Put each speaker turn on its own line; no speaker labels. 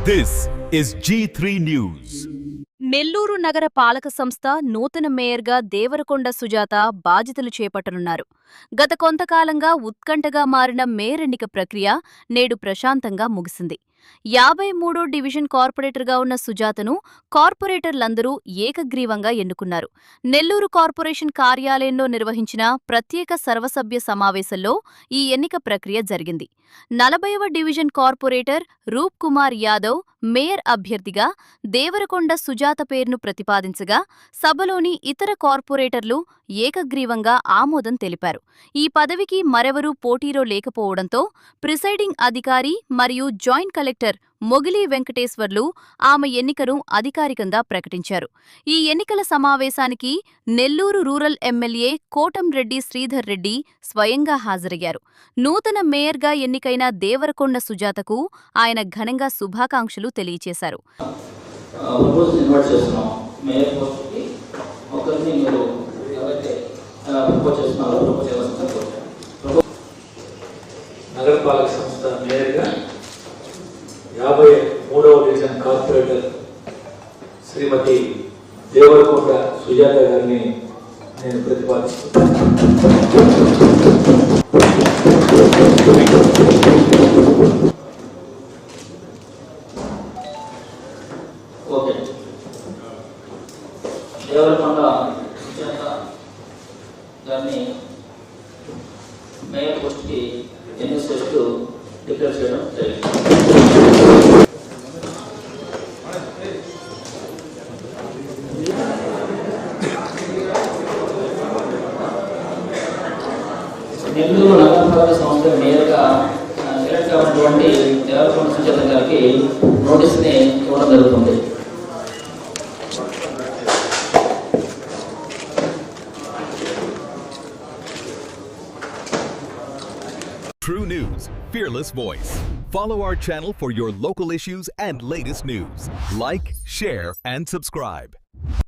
This is G3 News.
Nellore నగర పాలక సంస్థ నూతన మేయర్గా దేవరకొండ సుజాత బాధ్యతలు చేపట్టనున్నారు. గత కొంతకాలంగా ఉత్కంఠగా మారిన మేయర్ ఎన్నిక ప్రక్రియ నేడు ప్రశాంతంగా ముగిసింది. 53వ డివిజన్ కార్పొరేటర్గా ఉన్న సుజాతను కార్పొరేటర్లందరూ ఏకగ్రీవంగా ఎన్నుకున్నారు. నెల్లూరు కార్పొరేషన్ కార్యాలయంలో నిర్వహించిన ప్రత్యేక సర్వసభ్య సమావేశంలో ఈ ఎన్నిక ప్రక్రియ జరిగింది. 40వ డివిజన్ కార్పొరేటర్ రూప్ కుమార్ యాదవ్ మేయర్ అభ్యర్థిగా దేవరకొండ సుజాత పేరును ప్రతిపాదించగా సభలోని ఇతర కార్పొరేటర్లు ఏకగ్రీవంగా ఆమోదం తెలిపారు. ఈ పదవికి మరెవరూ పోటీలో లేకపోవడంతో ప్రిసైడింగ్ అధికారి మరియు జాయింట్ కలెక్టర్ మొగిలి వెంకటేశ్వర్లు ఆమె ఎన్నికను అధికారికంగా ప్రకటించారు. ఈ ఎన్నికల సమావేశానికి నెల్లూరు రూరల్ ఎమ్మెల్యే కోటంరెడ్డి శ్రీధర్ రెడ్డి స్వయంగా హాజరయ్యారు. నూతన మేయర్గా ఎన్నికైన దేవరకొండ సుజాతకు ఆయన ఘనంగా శుభాకాంక్షలు తెలియజేశారు.
నగరపాలక సంస్థ మేయర్గా 53వ డివిజన్ కార్పొరేటర్ శ్రీమతి దేవరకొండ సుజాత గారిని నేను ప్రతిపాదిస్తున్నాను. ఓకే, దేవరకొండ సుజాత గారిని మేయర్ పోస్ట్కి ఎన్నికలు డిక్లేర్ చేయడం జరిగింది. నెల్లూరు నగరపాలక సంస్థ మేయర్గా సెలెక్ట్ కావాల్సినటువంటి దేవరకొండ సుజాత గారికి నోటీస్ని ఇవ్వడం జరుగుతుంది.
True News, fearless voice. Follow our channel for your local issues and latest news. Like, share, and subscribe.